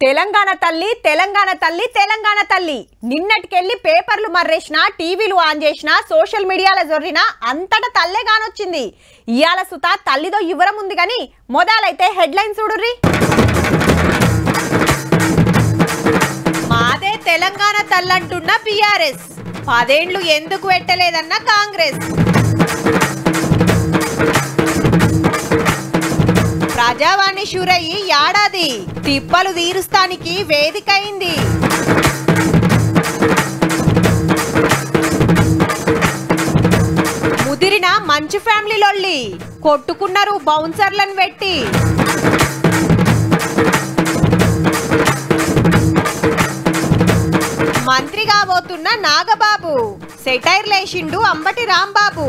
తెలంగాణ తల్లి తెలంగాణ తల్లి తెలంగాణ తల్లి నిన్నటికెళ్ళి పేపర్లు మర్రేసినా టీవీలు ఆన్ చేసినా సోషల్ మీడియాలో జొర్రినా అంతటా తల్లే గానొచ్చింది. ఇయాల సుత తల్లిదో వివరం ఉంది గాని మొదలైతే హెడ్లైన్ చూడుర్రి. మాదే తెలంగాణ తల్లంటున్న బీఆర్ఎస్, 10 ఏళ్లు ఎందుకు పెట్టలేదన్న కాంగ్రెస్. ప్రజావాణి షురయ్యి ఏడాది తిప్పలు తీరుస్తానికి వేదికైంది. ముదిరిన మంచి ఫ్యామిలీ లొల్లి కొట్టుకున్నారు బౌన్సర్లను పెట్టి. మంత్రి కాబోతున్న నాగబాబు సెటైర్ లేచిండు అంబటి రాంబాబు.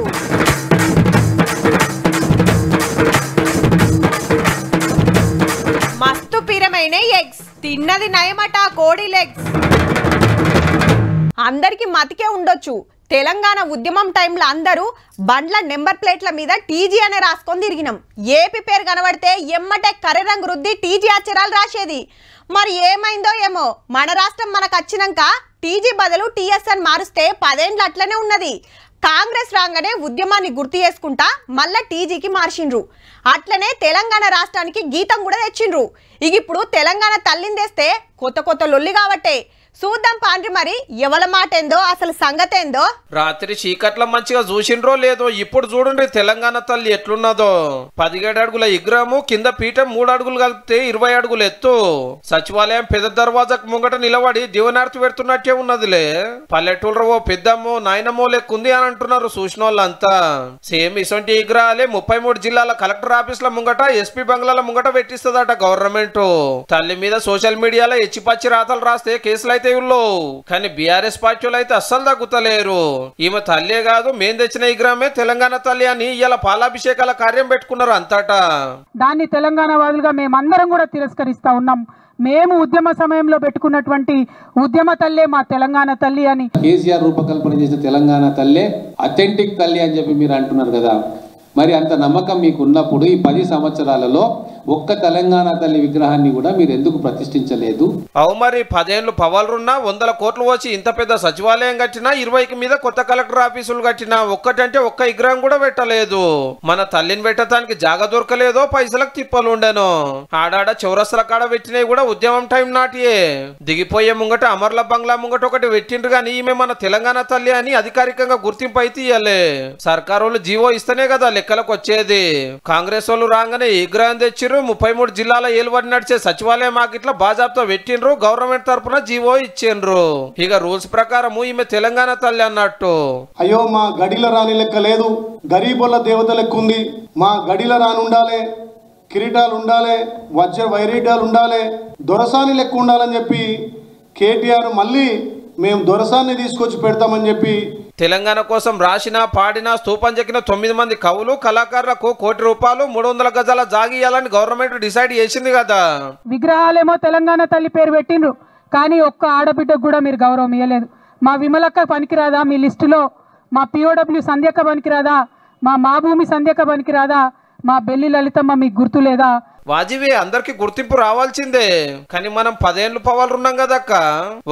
మస్తు పిరమైన ఎగ్స్ తిన్నది నయమట కోడి లెగ్స్. అందరికి మతికే ఉండొచ్చు, తెలంగాణ ఉద్యమం టైంలో అందరూ బండ్ల నెంబర్ ప్లేట్ల మీద టీజీ అనే రాసుకొని తిరిగినాం. ఏపీ పేరు కనబడితే ఎమ్మటే కర్రె రంగు రుద్ది టీజీ అక్షరాలు రాసేది. మరి ఏమైందో ఏమో, మన రాష్ట్రం మనకు వచ్చినాక టీజీ బదులు టీఎస్ అని మారుస్తే 10 ఏళ్ళు అట్లనే ఉన్నది. కాంగ్రెస్ రాగానే ఉద్యమాన్ని గుర్తు చేసుకుంటా మళ్ళా టీజీకి మార్చిండ్రు. అట్లనే తెలంగాణ రాష్ట్రానికి గీతం కూడా తెచ్చిండ్రు. ఇక ఇప్పుడు తెలంగాణ తల్లిని తెస్తే కొత్త కొత్త లొల్లి కాబట్టే. చూద్దాం పాండ్రి మరి ఎవల మాట ఏందో అసలు సంగతి ఏందో. రాత్రి చీకట్ల మంచిగా చూసిండ్రో లేదో ఇప్పుడు చూడండి తెలంగాణ తల్లి ఎట్లున్నదో. 17 అడుగుల విగ్రహము, కింద పీఠం 3 అడుగులు కలిపితే 20 అడుగులు ఎత్తు. సచివాలయం పెద్ద దర్వాజాకు ముంగట నిలబడి దీవనార్తి పెడుతున్నట్టే ఉన్నదిలే. పల్లెటూళ్ళో ఓ పెద్దమ్మో నాయనమో లెక్కుంది అని అంటున్నారు చూసిన వాళ్ళంతా. సేమ్ ఇసొంటి విగ్రహాలే 33 జిల్లాల కలెక్టర్ ఆఫీసుల ముంగట, ఎస్పీ బంగ్లాల ముంగట పెట్టిస్తుందట గవర్నమెంట్. తల్లి మీద సోషల్ మీడియాలో ఎచ్చిపచ్చి రాతలు రాస్తే కేసులు అయితే కానీ బీఆర్ఎస్ పార్టీలు అయితే అస్సలు తగ్గుతలేరు. ఈమె తల్లే కాదు, మేం తెచ్చిన విగ్రహమే తెలంగాణ తల్లి అని ఇలా పాలాభిషేకాల కార్యం పెట్టుకున్నారు అంతటా. దాన్ని తెలంగాణ వాదులుగా మేమందరం కూడా తిరస్కరిస్తా ఉన్నాం. మేము ఉద్యమ సమయంలో పెట్టుకున్నటువంటి ఉద్యమ తల్లే మా తెలంగాణ తల్లి అని. కేసీఆర్ రూపకల్పన చేసిన తెలంగాణ తల్లే అథెంటిక్ తల్లి అని చెప్పి మీరు అంటున్నారు కదా. మరి అంత నమ్మకం మీకు ఉన్నప్పుడు ఈ 10 సంవత్సరాలలో ఒక్క తెలంగాణ తల్లి విగ్రహాన్ని కూడా మీరు ఎందుకు ప్రతిష్ఠించలేదు? అవు మరి 10 ఏళ్ళు పవర్లున్నా 100 కోట్లు వచ్చి ఇంత పెద్ద సచివాలయం కట్టినా, 20కి మీద కొత్త కలెక్టర్ ఆఫీసులు కట్టినా ఒక్కటంటే ఒక్క విగ్రహం కూడా పెట్టలేదు. మన తల్లిని పెట్టడానికి జాగా దొరకలేదో పైసలకు తిప్పలు ఉండేనో. ఆడాడ చౌరస్తల కాడ పెట్టినవి కూడా ఉద్యమం టైం నాటియే. దిగిపోయే ముంగట అమర్ల బంగ్లా ముంగట ఒకటి పెట్టిండ్రు గాని ఈమె మన తెలంగాణ తల్లి అని అధికారికంగా గుర్తింపు అయితే ఇయ్యలే. సర్కారు వాళ్ళు జీవో ఇస్తేనే కదా లెక్కలకు వచ్చేది. కాంగ్రెస్ వాళ్ళు రాగానే విగ్రహం తెచ్చిర్రు. 33 జిల్లాల ఏలుబడి నడిచే సచివాలయం మాకిట్లా బాజాబ్తో పెట్టిండ్రు. గవర్నమెంట్ తరఫున జీవో ఇచ్చిండ్రు. ఇక రూల్స్ ప్రకారం ఈమె తెలంగాణ తల్లి అన్నట్టు. అయ్యో మా గడిల రాని లెక్క లేదు, గరీబుల దేవత లెక్క ఉంది. మా గడిల రాని ఉండాలి, కిరీటాలు ఉండాలి, వజ్ర వైరీటాలు ఉండాలి, దొరసాని లెక్క ఉండాలని చెప్పి కేటీఆర్ మళ్ళీ మేము దొరసాన్ని తీసుకొచ్చి పెడతామని చెప్పి తెలంగాణ కోసం రాసిన పాడిన స్తూపం చెక్కిన 9 మంది కవులు కళాకారులకు 1 కోటి రూపాయలు 300 గజాల జాగియాలని గవర్నమెంట్ డిసైడ్ చేసింది కదా. విగ్రహాలేమో తెలంగాణ తల్లి పేరు పెట్టిండ్రు, కానీ ఒక్క ఆడబిడ్డకు కూడా మీరు గౌరవం ఇవ్వలేదు. మా విమలక్క పనికిరాదా మీ లిస్టులో? మా పిఓడబ్ల్యూ సంధ్యక్క పనికిరాదా? మా భూమి సంధ్యక్క పనికిరాదా? మా బెల్లి లలితమ్మ మీకు గుర్తు లేదా? వాజివే అందరికి గుర్తింపు రావాల్సిందే. కానీ మనం 10 ఏళ్ళు పవర్లు ఉన్నాం కదక్క.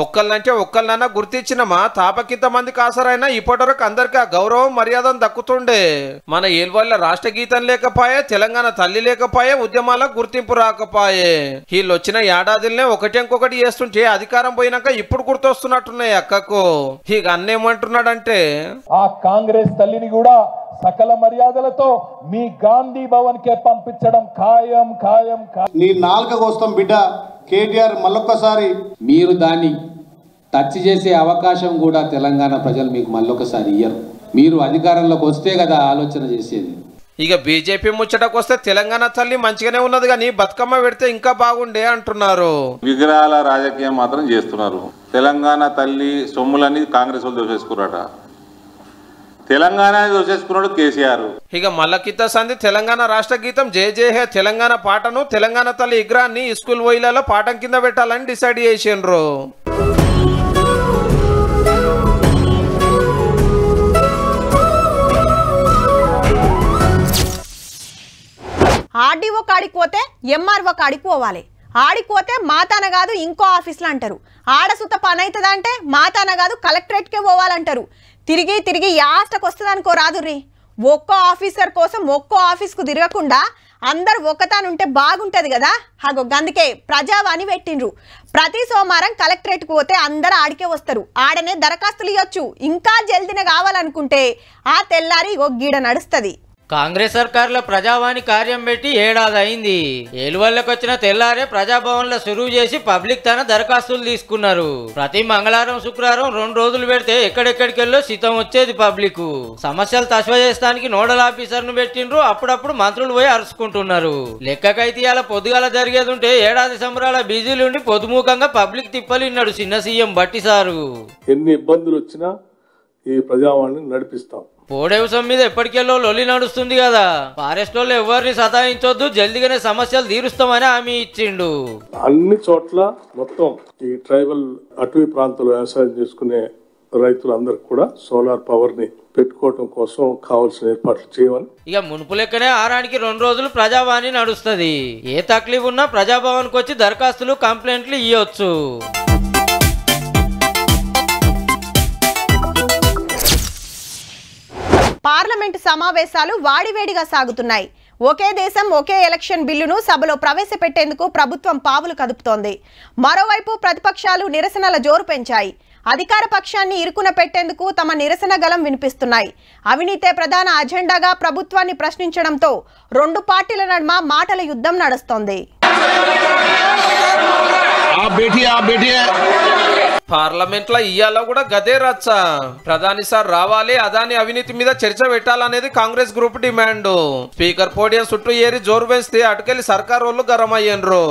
ఒక్కళ్ళంటే ఒక్కళ్ళనన్నా గుర్తించినమా? తాపకింత మంది కాసరైనా ఇప్పటివరకు అందరికి ఆ గౌరవం మర్యాదను దక్కుతుండే. మన ఏల్వల్ల రాష్ట్ర గీతం లేకపోయే, తెలంగాణ తల్లి లేకపోయే, ఉద్యమాలకు గుర్తింపు రాకపోయే. వీళ్ళు వచ్చిన ఏడాదిలోనే ఒకటి చేస్తుంటే అధికారం పోయినాక ఇప్పుడు గుర్తొస్తున్నట్టున్నాయి అక్కకు. ఇక అన్నేమంటున్నాడంటే, ఆ కాంగ్రెస్ తల్లిని కూడా సకల మర్యాదలతో మీ గాంధీ భవన్ కే పంపించడం ఖాయం ఖాయం. నీ నాలుక కోసం బిడ్డ కేటీఆర్ మళ్ళొక్కసారి మీరు దాన్ని టచ్ చేసే అవకాశం కూడా తెలంగాణ ప్రజలు మీకు మళ్ళొకసారి ఇయ్యరు. మీరు అధికారంలోకి వస్తే కదా ఆలోచన చేసేది. ఇక బీజేపీ ముచ్చటకు వస్తే తెలంగాణ తల్లి మంచిగానే ఉన్నది కానీ బతుకమ్మ పెడితే ఇంకా బాగుండే అంటున్నారు. విగ్రహాల రాజకీయం మాత్రం చేస్తున్నారు. తెలంగాణ తల్లి సొమ్ములని కాంగ్రెస్ వాళ్ళు దోచేసుకున్నారట. తెలంగాణ దోచేసుకున్నాడు కేసీఆర్. ఇక మల్లకిత్త సంధి తెలంగాణ రాష్ట్ర గీతం జయ జయ హే తెలంగాణ పాటను తెలంగాణ తల్లి విగ్రహాన్ని స్కూల్ పోయిలలో పాఠం కింద పెట్టాలని డిసైడ్ చేసిండ్రు. ఆర్డీఓ కాడికి పోతే ఎంఆర్ఓ కాడికి పోవాలి. ఆడిపోతే మాతాన కాదు ఇంకో ఆఫీస్లో అంటారు, ఆడసుత పని అవుతుందా అంటే మాతాన కాదు కలెక్టరేట్కే పోవాలంటారు. తిరిగి తిరిగి యాస్టకు వస్తుంది అనుకో రాదుర్రి. ఒక్కో ఆఫీసర్ కోసం ఒక్కో ఆఫీస్కు తిరగకుండా అందరు ఒక్కతానుంటే బాగుంటుంది కదా. అందుకే ప్రజావాణి పెట్టిండ్రు. ప్రతి సోమవారం కలెక్టరేట్కి పోతే అందరు ఆడికే వస్తారు, ఆడనే దరఖాస్తులు ఇవ్వచ్చు. ఇంకా జల్దిన కావాలనుకుంటే ఆ తెల్లారి గీడ నడుస్తుంది. కాంగ్రెస్ సర్కార్లో ప్రజావాణి కార్యం పెట్టి ఏడాది అయింది. ఏలువల్లకు వచ్చిన తెల్లారే ప్రజాభవన్లో సురువు చేసి పబ్లిక్ తన దరఖాస్తులు తీసుకున్నారు. ప్రతి మంగళవారం శుక్రవారం 2 రోజులు పెడితే ఎక్కడెక్కడికెళ్ళో సితం వచ్చేది పబ్లిక్. సమస్యలు తస్వ చేస్తానికి నోడల్ ఆఫీసర్ ను పెట్టిండ్రు. అప్పుడప్పుడు మంత్రులు పోయి అరుచుకుంటున్నారు. లెక్కకైతే ఇలా పొద్దుగాల జరిగేది ఉంటే ఏడాది సంబరాల బిజీలుండి పొదుముఖంగా పబ్లిక్ తిప్పలిన్నాడు చిన్న సీఎం బట్టి సారు. ఎన్ని ఇబ్బందులు వచ్చినా ఈ ప్రజావాణిని నడిపిస్తాం. పోడేవసం మీద ఎప్పటికెళ్ళో లొల్లి నడుస్తుంది కదా. ఫారెస్ట్ వాళ్ళు ఎవరిని సతాయించొద్దు, జల్దిగానే సమస్యలు తీరుస్తామని హామీ ఇచ్చిండు. అన్ని చోట్ల మొత్తం ఈ ట్రైబల్ అటవీ ప్రాంతాల్లో వ్యవసాయం చేసుకునే రైతులందరూ కూడా సోలార్ పవర్ ని పెట్టుకోవడం కోసం కావాల్సిన ఏర్పాట్లు చేయమని. ఇక మునుపు లెక్కనే ఆరానికి 2 రోజులు ప్రజావాణి నడుస్తుంది. ఏ తక్లీఫ్ ఉన్నా ప్రజాభవన్కి వచ్చి దరఖాస్తులు కంప్లైంట్లు ఇవ్వచ్చు. పార్లమెంటు సమావేశాలు వాడివేడిగా సాగుతున్నాయి. ఒకే దేశం ఒకే ఎలక్షన్ బిల్లును సభలో ప్రవేశపెట్టేందుకు ప్రభుత్వం పావులు కదుపుతోంది. మరోవైపు ప్రతిపక్షాలు నిరసనల జోరు పెంచాయి. అధికార పక్షాన్ని ఇరుకున పెట్టేందుకు తమ నిరసన గలం వినిపిస్తున్నాయి. అవినీతే ప్రధాన అజెండాగా ప్రభుత్వాన్ని ప్రశ్నించడంతో 2 పార్టీల నడుమ మాటల యుద్ధం నడుస్తోంది. పార్లమెంట్ లో ఇయ్యాల కూడా గదే రచ్చ. ప్రధాని సార్ రావాలి, అదాని అవినీతి మీద చర్చ పెట్టాలనేది Congress group demand. Speaker podium చుట్టూ ఏరి జోరు పెంచితే అటుకెళ్లి సర్కార్ వాళ్ళు గరం అయ్యిండ్రు.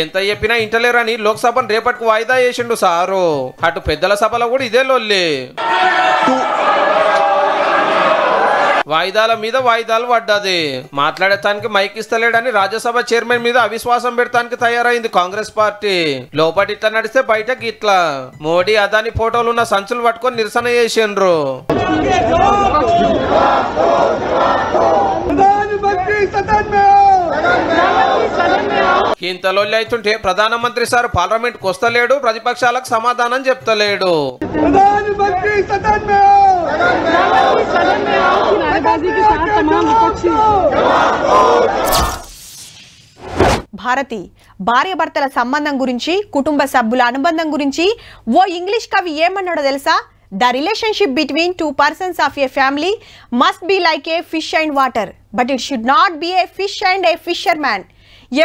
ఎంత చెప్పినా ఇంటలేరని లోక్సభను రేపటికి వాయిదా చేసిండు సారు. అటు పెద్దల సభలో కూడా ఇదే లొల్లి. వాయిదాల మీద వాయిదాలు పడ్డది. మాట్లాడటానికి మైక్ ఇస్తలేడని రాజ్యసభ చైర్మన్ మీద అవిశ్వాసం పెడతానికి తయారైంది కాంగ్రెస్ పార్టీ. లోపటి ఇట్లా నడిస్తే బయటకి ఇట్లా. మోడీ అదాని ఫోటోలు ఉన్న సంచులు పట్టుకొని నిరసన చేసిండ్రు. ఇంతలోళ్ళు అవుతుంటే ప్రధానమంత్రి సార్ పార్లమెంట్ కు వస్తలేడు, ప్రతిపక్షాలకు సమాధానం చెప్తలేడు. భారతి భార్యాభర్తల సంబంధం గురించి, కుటుంబ సభ్యుల అనుబంధం గురించి ఓ ఇంగ్లీష్ కవి ఏమన్నాడో తెలుసా? The relationship between 2 persons of a family must be like a fish and water, but it should not be a fish and a fisherman.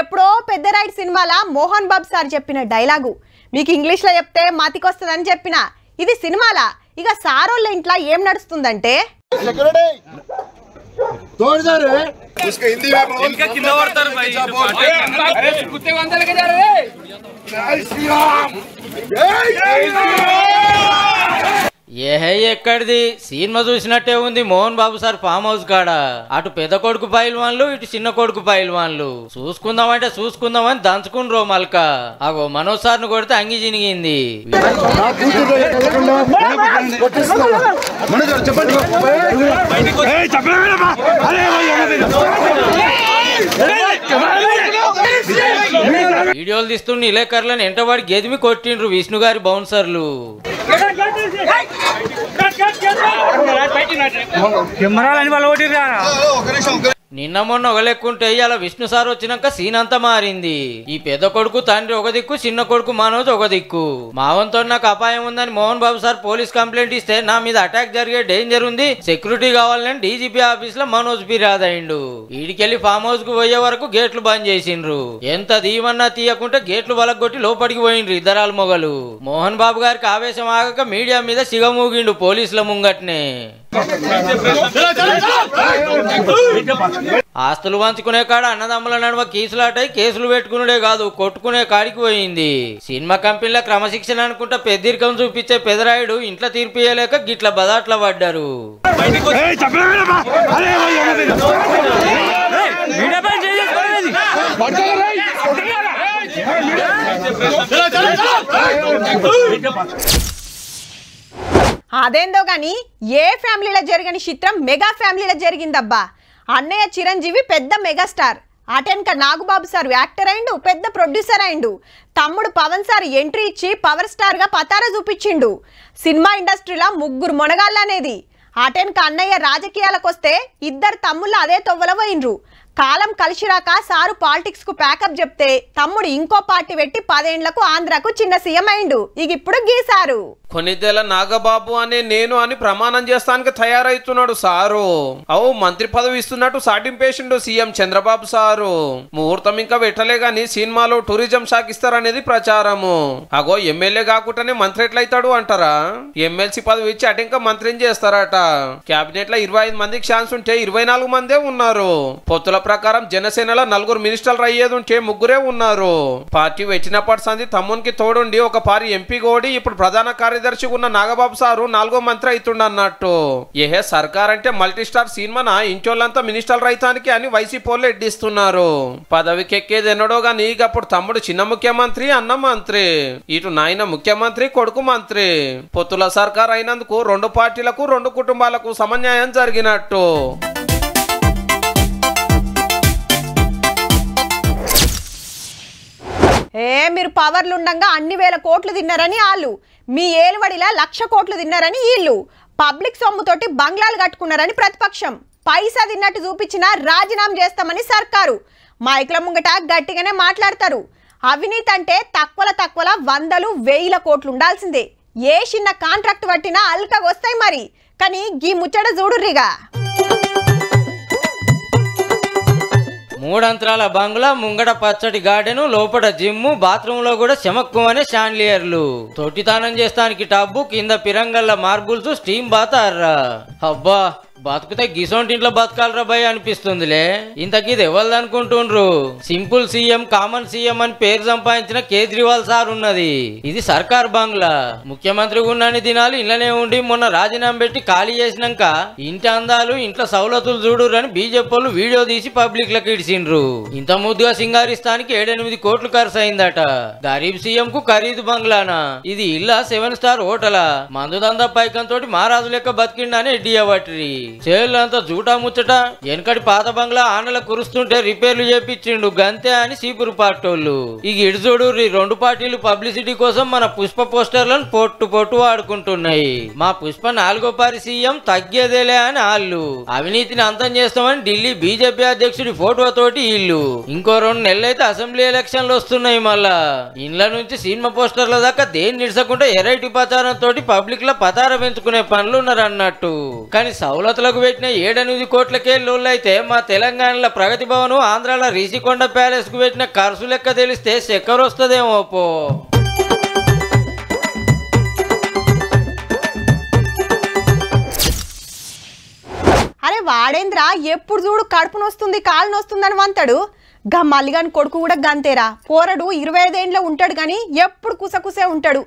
ఎప్పుడో పెద్ద రైట్ సినిమాలో మోహన్ బాబు సార్ చెప్పిన డైలాగు మీకు ఇంగ్లీష్లో చెప్తే మాతికొస్తుందని చెప్పిన. ఇది సినిమాలా. ఇక సారోళ్ళ ఇంట్లో ఏం నడుస్తుందంటే ఏహే ఎక్కడిది సినిమా చూసినట్టే ఉంది Mohan Babu sir farm house కాడ. అటు పెద్ద కొడుకు పైల్వాన్లు, ఇటు చిన్న కొడుకు పైల్వాన్లు. చూసుకుందామంటే చూసుకుందామని దంచుకుండ్రో మల్క. అగో మనోజ్ సార్ ను కొడితే అంగి చినిగింది. వీడియోలు తీస్తుండే ఇలేకర్లను ఎంటవాడి గెదిమి కొట్టిండ్రు విష్ణు గారి బౌన్సర్లు. నిన్న మొన్న ఒక లెక్కుంటే ఇలా విష్ణు సార్ వచ్చినాక సీన్ అంతా మారింది. ఈ పెద్ద కొడుకు తండ్రి ఒక దిక్కు, చిన్న కొడుకు మనోజ్ ఒక దిక్కు. మావంతో నాకు అపాయం ఉందని Mohan Babu sir police complaint ఇస్తే నా మీద అటాక్ జరిగే డేంజర్ ఉంది, సెక్యూరిటీ కావాలని డీజీపీ ఆఫీస్ లో మనోజ్ ఫిర్యాదు అయిండు. ఈడికెళ్లి ఫామ్ హౌస్ కు పోయే వరకు గేట్లు బంద్ చేసిండ్రు. ఎంత తీయమన్నా తీయకుంటే గేట్లు వలగొట్టి లోపలికి పోయిండ్రు ఇద్దరాలు మొగలు. మోహన్ బాబు గారికి ఆవేశం ఆగక మీడియా మీద సిగమూగిండు పోలీసుల ముంగట్నే. ఆస్తులు పంచుకునే కాడ అన్నదమ్ముల నడుమ కీసులాటై కేసులు పెట్టుకునే కాదు కొట్టుకునే కాడికి పోయింది. సినిమా కంపెనీల క్రమశిక్షణ అనుకుంటా పెద్దరికం చూపించే పెదరాయుడు ఇంట్లో తీర్పియలేక గిట్ల బదాట్ల పడ్డారు. అదేందో గాని ఏ ఫ్యామిలీలో జరిగిన చిత్రం మెగా ఫ్యామిలీలో జరిగిందబ్బా. అన్నయ్య చిరంజీవి పెద్ద మెగాస్టార్, అటెన్క నాగబాబు సార్ యాక్టర్ అయిండు, పెద్ద ప్రొడ్యూసర్ అయిండు. తమ్ముడు పవన్ సార్ ఎంట్రీ ఇచ్చి పవర్ స్టార్ గా పతారా చూపించిండు. సినిమా ఇండస్ట్రీలో ముగ్గురు మొనగాళ్ళనేది. అటెన్క అన్నయ్య రాజకీయాలకు వస్తే ఇద్దరు తమ్ముళ్ళు అదే తొవ్వల పోయిండ్రు. కాలం కలిసిరాక సారు పాలిటిక్స్ కు ప్యాకప్ చెప్తే తమ్ముడు ఇంకో పార్టీ పెట్టి 10 ఏళ్లకు ఆంధ్రాకు చిన్న సీఎం అయిండు. ఇక ఇప్పుడు గీసారు. కొన్నిదేళ్ల నాగబాబు అనే నేను అని ప్రమాణం చేస్తానికి తయారైతున్నాడు సారు. అవు మంత్రి పదవి ఇస్తున్నట్టు సాటింపేసిండు సీఎం చంద్రబాబు సారు. ముహూర్తం ఇంకా పెట్టలే గాని సినిమాలో టూరిజం శాఖ ఇస్తారనేది ప్రచారము. అగో ఎమ్మెల్యే కాకుండానే మంత్రి ఎట్లయితాడు అంటారా? ఎమ్మెల్సీ పదవి ఇచ్చి అటు ఇంకా మంత్రిని చేస్తారట. కేబినెట్ లో 25 మందికి ఛాన్స్ ఉంటే 24 మందే ఉన్నారు. పొత్తుల ప్రకారం జనసేనలో 4 మినిస్టర్లు అయ్యేది ఉంటే 3 ఉన్నారు. పార్టీ వచ్చినప్పటి సంది తమ్మునికి తోడుండి ఒక పారి ఎంపీ కోడి ఇప్పుడు ప్రధాన కార్యదర్శి ఉన్న నాగబాబు సారు 4వ మంత్రి అవుతుండన్నట్టు. ఏహే సర్కార్ అంటే మల్టీ స్టార్ సినిమానా ఇంటోళ్ళంతా మినిస్టర్లు రైతానికి అని వైసీపీ వాళ్ళు ఎడ్డిస్తున్నారు. పదవికి ఎక్కేది ఎన్నడో గానీ అప్పుడు తమ్ముడు చిన్న ముఖ్యమంత్రి, అన్న మంత్రి, ఇటు నాయన ముఖ్యమంత్రి, కొడుకు మంత్రి. పొత్తుల సర్కార్ అయినందుకు 2 పార్టీలకు 2 కుటుంబాలకు సమన్యాయం జరిగినట్టు. మీరు పవర్లు ఉండగా అన్ని వేల కోట్లు తిన్నారని వాళ్ళు, మీ ఏలువడిలా 1,00,000 కోట్లు తిన్నారని వీళ్ళు, పబ్లిక్ సొమ్ముతోటి బంగ్లాలు కట్టుకున్నారని ప్రతిపక్షం, పైసా తిన్నట్టు చూపించినా రాజీనామా చేస్తామని సర్కారు. మైకుల ముంగట గట్టిగానే మాట్లాడతారు. అవినీతి అంటే తక్కువ 100,000 కోట్లు ఉండాల్సిందే. ఏ చిన్న కాంట్రాక్ట్ పట్టినా అల్కగా వస్తాయి మరి. కానీ గీ ముచ్చట చూడుర్రిగా. 3 అంతరాల బంగ్లా, ముంగట పచ్చటి గార్డెన్, లోపల జిమ్, బాత్రూమ్ లో కూడా చెమక్కుమనే షాండ్లియర్లు, తొట్టితానం చేస్తానికి టబ్బు, కింద పిరంగల్ల మార్బుల్స్, స్టీమ్ బాత్ అర్రా. అబ్బా బతుకుతే గిసొంటింట్లో బతకాలరా భయ్ అనిపిస్తుందిలే. ఇంతకీది ఎవరిది అనుకుంటుండ్రు? సింపుల్ సీఎం, కామన్ సీఎం అని పేరు సంపాదించిన కేజ్రీవాల్ సార్ ఉన్నది. ఇది సర్కార్ బంగ్లా. ముఖ్యమంత్రి ఉన్నన్ని దినాలు ఇళ్లనే ఉండి మొన్న రాజీనామా పెట్టి ఖాళీ చేసినాక ఇంటి అందాలు, ఇంట్లో సౌలతులు చూడురని బీజేపీ వాళ్ళు వీడియో తీసి పబ్లిక్ లకు ఇడిచిండ్రు. ఇంత ముద్దుగా సింగారిస్తానికి 7-8 కోట్లు ఖర్చు అయిందట. గరీబ్ సీఎం కు ఖరీదు బంగ్లానా? ఇది ఇల్లా 7 స్టార్ హోటలా? మందు దందా పైకంతో మహారాజు లెక్క బతికిండని ఎడ్డియబట్టి చేళ్ళంతా జూటా ముచ్చట. వెనకటి పాత బంగ్లా ఆనల కురుస్తుంటే రిపేర్లు చేపించిండు గంతే అని సీపురు పార్టోళ్ళు. ఇక ఇడుజోడు 2 పార్టీలు పబ్లిసిటీ కోసం మన పుష్ప పోస్టర్లను పొట్టు వాడుకుంటున్నాయి. మా పుష్ప 4వ పారి సీఎం తగ్గేదేలే అని వాళ్ళు, అవినీతిని అంతం చేస్తామని ఢిల్లీ బీజేపీ అధ్యక్షుడి ఫోటో తోటి ఇల్లు. ఇంకో 2 నెలలైతే అసెంబ్లీ ఎలక్షన్లు వస్తున్నాయి. మళ్ళా ఇండ్ల నుంచి సినిమా పోస్టర్ల దాకా దేని నిడసకుండా ఎరైటీ ప్రచారం తోటి పబ్లిక్ లో పతార పెంచుకునే పనులు ఉన్నారు అన్నట్టు. కానీ సౌలతులకు పెట్టిన 7-8 కోట్లకే లోళ్ళైతే మా తెలంగాణలో ప్రగతి భవన్, ఆంధ్రాలో రిషికొండ ప్యాలెస్ కు పెట్టిన ఖర్చు లెక్క తెలిస్తే చక్కెర వస్తుందేమో పో. అరే వాడేంద్ర ఎప్పుడు చూడు కడుపు నొస్తుంది, కాలు నొస్తుందని వంతాడు. గా మల్లిగాని కొడుకు కూడా గంతేరా. పోరడు 25 ఏండ్లో ఉంటాడు కానీ ఎప్పుడు కుసకుసే ఉంటాడు.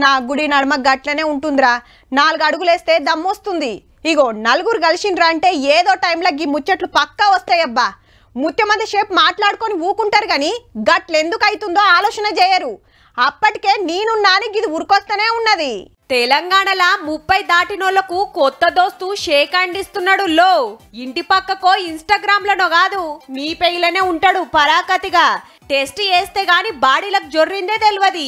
నా గుడి నడమ గట్లనే ఉంటుందిరా. 4 అడుగులేస్తే దమ్మొస్తుంది. ఇగో 4 కలిసిండ్రా అంటే ఏదో టైంలో గీ ముచ్చట్లు పక్కా వస్తాయబ్బా. ముత్యమంది షేప్ మాట్లాడుకొని ఊకుంటారు కానీ గట్లెందుకు అవుతుందో ఆలోచన చేయరు. అప్పటికే నేనున్నాని గిది ఉరికొస్తూనే ఉన్నది. తెలంగాణలో 30 దాటినోళ్లకు కొత్త దోస్తు షేక్ హ్యాండ్ ఇస్తున్నాడు. లో ఇంటి పక్కకో ఇన్స్టాగ్రామ్ లోనో కాదు, మీ పేయిలనే ఉంటాడు పరాకతిగా. టెస్ట్ చేస్తే గాని బాడీలకు జొర్రిందే తెలియదు.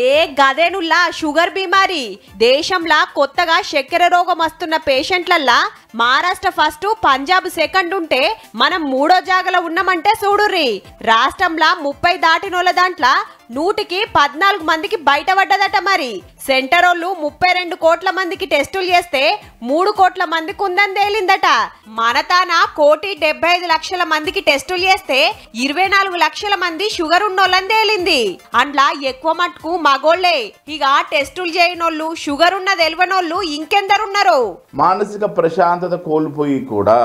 ఏ గదేనుల్లా షుగర్ బీమారి. దేశంలో కొత్తగా చక్కెర రోగం వస్తున్న పేషెంట్లల్లా మహారాష్ట్ర ఫస్ట్, పంజాబ్ సెకండ్ ఉంటే మనం 3వ జాగలో ఉన్నామంటే చూడుర్రి. రాష్ట్రంలో 30 దాటినోళ్ళ దాంట్లో 100కి 14 మందికి బయటపడ్డదట. మరి సెంటరోళ్ళు 32 కోట్ల మందికి టెస్టులు చేస్తే 3 కోట్ల మందికి ఉందని తేలిందట. మన తాన 1,75,00,000 మందికి టెస్టులు చేస్తే 24 లక్షల మంది షుగర్ ఉన్నోళ్ళని తేలింది. అందులో ఎక్కువ మట్టుకు మగోళ్లే. ఇక టెస్టులు చేయనోళ్ళు, షుగర్ ఉన్న తెలియనోళ్ళు ఇంకెందరున్నారు? మానసిక ప్రశాంతత కోల్పోయి కూడా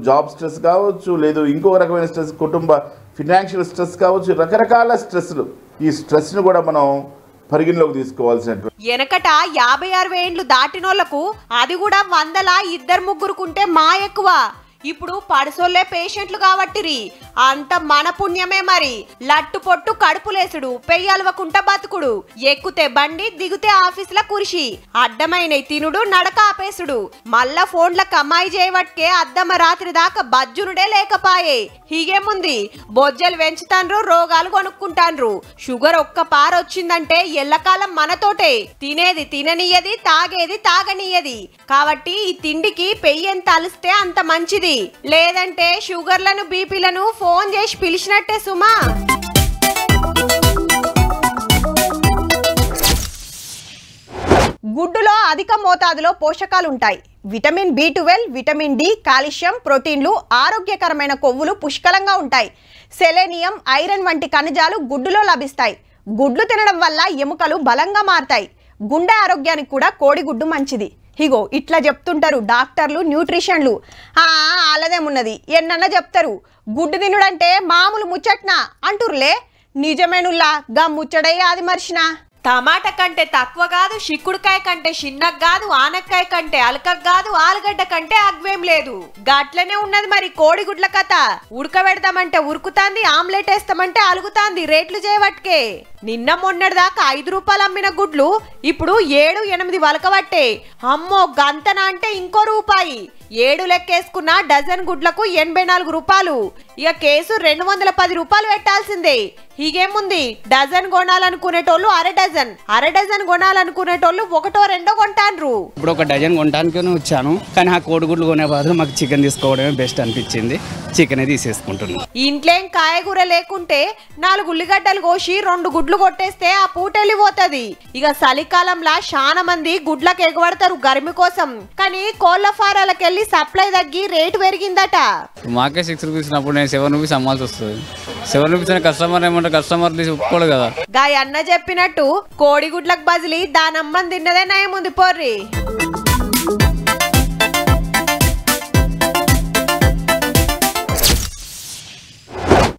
జాబ్ స్ట్రెస్ కావచ్చు, లేదు ఇంకో రకమైన స్ట్రెస్, కుటుంబ ఫినాన్షియల్ స్ట్రెస్ కావచ్చు, రకరకాల స్ట్రెస్లు. ఈ స్ట్రెస్ ను కూడా మనం పరిగణలోకి తీసుకోవాల్సినటువంటి. వెనకట 50-60 ఏండ్లు దాటినోళ్లకు అది కూడా 100లా 2-3 కుంటే మా ఎక్కువ. ఇప్పుడు పడసోళ్లే పేషెంట్లు కాబట్టిరి అంత మన పుణ్యమే మరి. లట్టు పొట్టు కడుపులేసుడు, పెయ్యలవకుంట బతుకుడు, ఎక్కుతే బండి దిగుతే ఆఫీసుల కురిసి, అడ్డమైన తినుడు నడక ఆపేసుడు, మళ్ళా ఫోన్ల కమాయి చేయవట్కే అద్దమ రాత్రి దాకా బజ్జునుడే లేకపాయే. హీగేముంది, బొజ్జలు పెంచుతాన్రు, రోగాలు కొనుక్కుంటాన్రు. షుగర్ ఒక్క పారొచ్చిందంటే ఎల్లకాలం మనతోటే. తినేది తిననీయది, తాగేది తాగనీయది. కాబట్టి ఈ తిండికి పెయ్యి ఎంత అలిస్తే అంత మంచిది. లేదంటే షుగర్లను బీపీలను ఫోన్ చేసి పిలిచినట్టే సుమా. గుడ్డులో అధిక మోతాదులో పోషకాలు ఉంటాయి. Vitamin B12, vitamin D, calcium, ప్రోటీన్లు, ఆరోగ్యకరమైన కొవ్వులు పుష్కలంగా ఉంటాయి. సెలేనియం, ఐరన్ వంటి ఖనిజాలు గుడ్డులో లభిస్తాయి. గుడ్లు తినడం వల్ల ఎముకలు బలంగా మారతాయి. గుండె ఆరోగ్యానికి కూడా కోడిగుడ్డు మంచిది. ఇగో ఇట్లా చెప్తుంటారు డాక్టర్లు, న్యూట్రిషన్లు. ఆలదేమున్నది, ఎన్నన్నా చెప్తారు. గుడ్డు తినుడంటే మామూలు ముచ్చట్నా అంటుర్లే. నిజమేనుల్లా, గా ముచ్చడే అది మర్చినా. టమాటా కంటే తక్కువ కాదు, చిక్కుడుకాయ కంటే చిన్నగా కాదు, ఆనక్కాయ కంటే అలకగా కాదు, ఆలుగడ్డ కంటే అగ్వేం లేదు. గట్లనే ఉన్నది మరి కోడిగుడ్ల కథ. ఉడకబెడతామంటే ఉరుకుతాంది, ఆమ్లెట్ వేస్తామంటే అలుగుతాంది. రేట్లు చేయవట్కే. నిన్న మొన్నటి దాకా 5 రూపాయలు అమ్మిన గుడ్లు ఇప్పుడు 7-8 వలకబట్టే. అమ్మో గంతన అంటే ఇంకో రూపాయి. 7 లెక్కేసుకున్న డజన్ గుడ్లకు 84 రూపాయలు. ఇక కేసు 210 రూపాయలు పెట్టాల్సిందే. హీగేముంది, డజన్ కొనాలనుకునేటోళ్ళు అర డజన్ కొనాలనుకునేటోళ్ళు 1-2 కొంటాన్రు. ఇప్పుడు ఒక డజన్ కొనడానికి వచ్చాను, కానీ ఆ కోడిగుడ్లు కొనే బదులు మాకు చికెన్ తీసుకోవడమే బెస్ట్ అనిపించింది. చికెనే తీసేసుకుంటున్నాం. ఇంట్లేం కాయగూర లేకుంటే 4 ఉల్లిగడ్డలు కోసి 2 గుడ్లు కొట్టేస్తే ఆ పూట వెళ్ళిపోతుంది. ఇక చలికాలంలా చాలా మంది గుడ్లకు ఎగబడతారు గరిమి కోసం. కానీ కోళ్ల ఫారాలకెళ్ళి సప్లై తగ్గి రేటు పెరిగిందట. మాకే 6 రూపీస్ ఉన్నప్పుడు నేను 7 రూపీస్ అమ్మాల్సి వస్తుంది. 7 రూపీస్ అని కస్టమర్ ఏమంటే కస్టమర్ తీసి ఒప్పుకోడు కదా. గాయ అన్న చెప్పినట్టు కోడిగుడ్లకు బదిలీ దానమ్మని తిన్నదే నయముంది పోర్రి.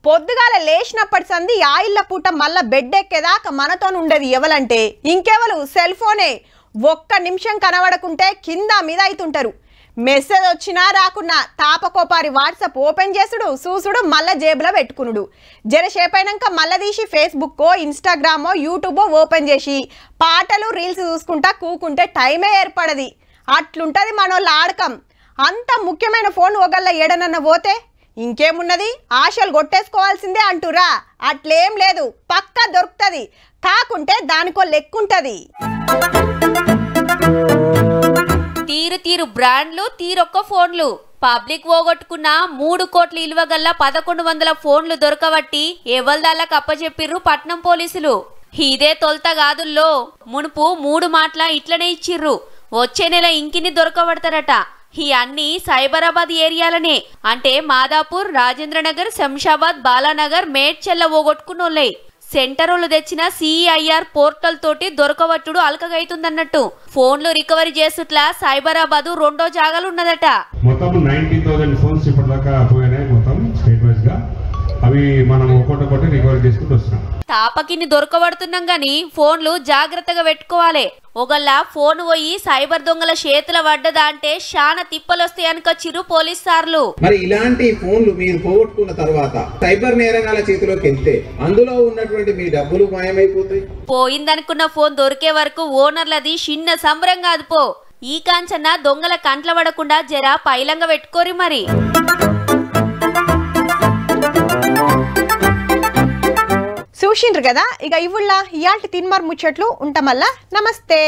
పొద్దుగాల లేచినప్పటి సంది ఆయిల్ల పూట మళ్ళా బెడ్ ఎక్కేదాకా మనతో ఉండేది ఎవలంటే ఇంకెవలు, సెల్ ఫోనే. 1 నిమిషం కనబడకుంటే కింద మీద అవుతుంటారు. మెసేజ్ వచ్చినా రాకున్నా తాపకోపారి వాట్సాప్ ఓపెన్ చేసుడు, చూసుడు, మళ్ళా జేబులో పెట్టుకునుడు. జరసేపైనాక మళ్ళా తీసి ఫేస్బుక్కో, ఇన్స్టాగ్రామో, యూట్యూబో ఓపెన్ చేసి పాటలు, రీల్స్ చూసుకుంటా కూకుంటే టైమే ఏర్పడది. అట్లుంటది మనోళ్ళ ఆడకం. అంత ముఖ్యమైన ఫోన్ ఒకళ్ళ ఏడనన్న పోతే ఇంకేమున్నది, ఆశలు కొట్టేసుకోవాల్సిందే అంటురా. అట్లేం లేదు, పక్కా దొరుకుతుంది. కాకుంటే దానికో లెక్కుంటది. తీరు బ్రాండ్లు, తీరొక్క ఫోన్లు. పబ్లిక్ పోగొట్టుకున్న 3 కోట్ల ఇలువ గల్ల 1100 ఫోన్లు దొరకబట్టి ఎవల్దాళ్ళకు అప్పచెప్పిర్రు పట్నం పోలీసులు. ఇదే తొలత గాదుల్లో మునుపు 3 మాటల ఇట్లనే ఇచ్చిర్రు. వచ్చే నెల ఇంకిని దొరకబడతారట. ఈ అన్ని సైబరాబాద్ ఏరియాలనే. అంటే మాదాపూర్, రాజేంద్రనగర్, శంషాబాద్, బాలానగర్, మేడ్చెల్ల పోగొట్టుకున్నోళ్ళే. సెంటరోళ్ళు తెచ్చిన CIR పోర్టల్ తోటి దొరకవట్టుడు అల్కగైతుందన్నట్టు. ఫోన్లు రికవరీ చేసుట్లా సైబరాబాద్ 2వ జాగాలు ఉన్నదట. మొత్తం 90,000 ఫోన్స్ ఇప్పటిదాకా పోయినాయి మొత్తం స్టేట్ వైజ్ గా. అవి మనం ఒక్కొక్కటి రికవరీ చేసుకుంటూ వస్తున్నాం. తాపకిని దొరకబడుతున్నాం గాని ఫోన్లు జాగ్రత్తగా పెట్టుకోవాలి. ఒకళ్ళ ఫోన్ పోయి సైబర్ దొంగల చేతుల పడ్డదా అంటే శానా తిప్పలొస్తాయి అనుకొచ్చిర్రు పోలీస్ సార్లు. మరి ఇలాంటి ఫోన్లు మీరు పోగొట్టుకున్న తర్వాత సైబర్ నేరగాల చేతిలోకి వెళ్తే అందులో ఉన్నటువంటి మీ డబ్బులు మాయమైపోతాయి. పోయిందనుకున్న ఫోన్ దొరికే వరకు ఓనర్లది చిన్న సంబరం కాదు పో. ఈ కాంచన్న దొంగల కంట్ల పడకుండా జర పైలంగా పెట్టుకోరి మరి. చూసిండ్రు కదా. ఇక ఇవుళ్ళ ఇయాల్టి తిన్మార్ ముచ్చట్లు ఉంటామల్లా. నమస్తే.